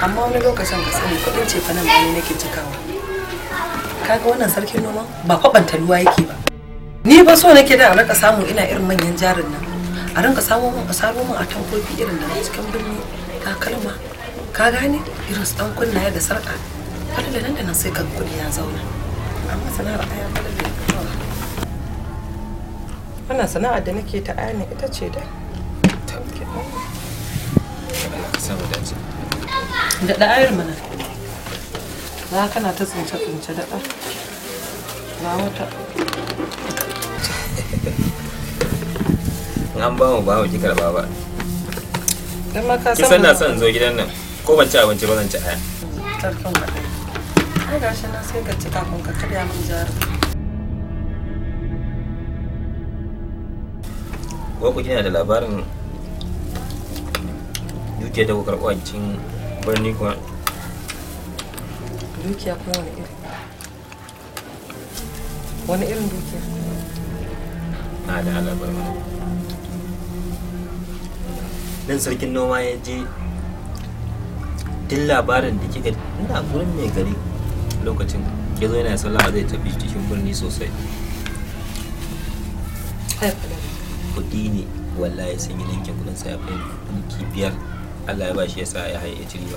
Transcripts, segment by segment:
amma wani lokacin ka sani kudin ce fa nan ba ne nake cikawa. Kaga wannan sarkin noma ba kwabanta ruwa yake ba. Ni ba so nake da a rika samu ina irin manyan jarin nan. A rinka samu mun a saro mun a tankofi irin da cikin birni takalma. Ka gane irin su dan kunnaye da sarka. Kada nan da nan sai ka kudi ya zauna. Amma sana'ar aya falale. Wannan sana'ar da nake ta aya ne ita ce dai. Da ɗayar mana za kana ta tsince da ɗa na wata an ba mu ba ki karba ba dan ma ka san ki sanna son zo gidan nan ko ban ci abinci ba zan ci aya tarkan ka ai gashi na sai ka ci kafin ka karya min jari ko ku kina da labarin dukiya da kokar kwancin birni kuma dukiya kuma wani irin dukiya na da alabar mana dan sarkin noma ya je din labarin da kika ina gurin mai gari lokacin ya zo yana sallama zai tafi cikin birni sosai kudi ne wallahi sun yi linkin kudin sa ya fi kibiyar Allah ya bashi yasa ya haye ci riba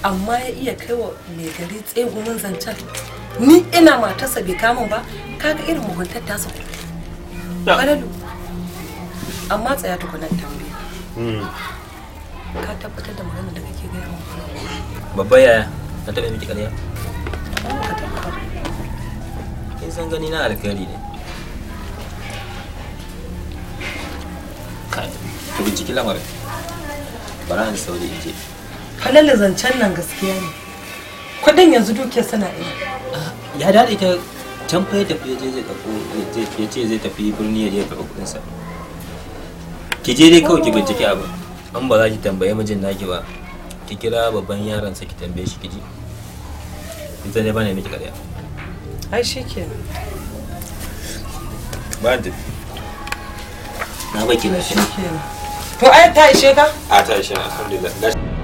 amma ya iya kaiwa mai gari tsegumin zancen ni ina matarsa bai kamun ba kaga irin muguntar tasa ƙwalalu amma tsaya tukunan tambaye ka tabbatar da magana da kake gaya min babba yaya na taɓa miki ƙarya kin san gani na alkhairi ne kai ki binciki lamarin bara in sauri in je halalla zancen nan gaskiya ne kudin yanzu dukiyar sana ina ya dade ta can fa ya tafi je zai dauko ya ce zai tafi birni ya je karɓo kudin sa ki je dai kawai ki bincike abin an ba za ki tambaye mijin naki ba ki kira babban yaron sa ki tambaye shi ki ji ita ne ba ne miki ƙarya ai shikenan ba ta na baki na shi shikenan to ai ta ishe ka a ta ishe alhamdulillah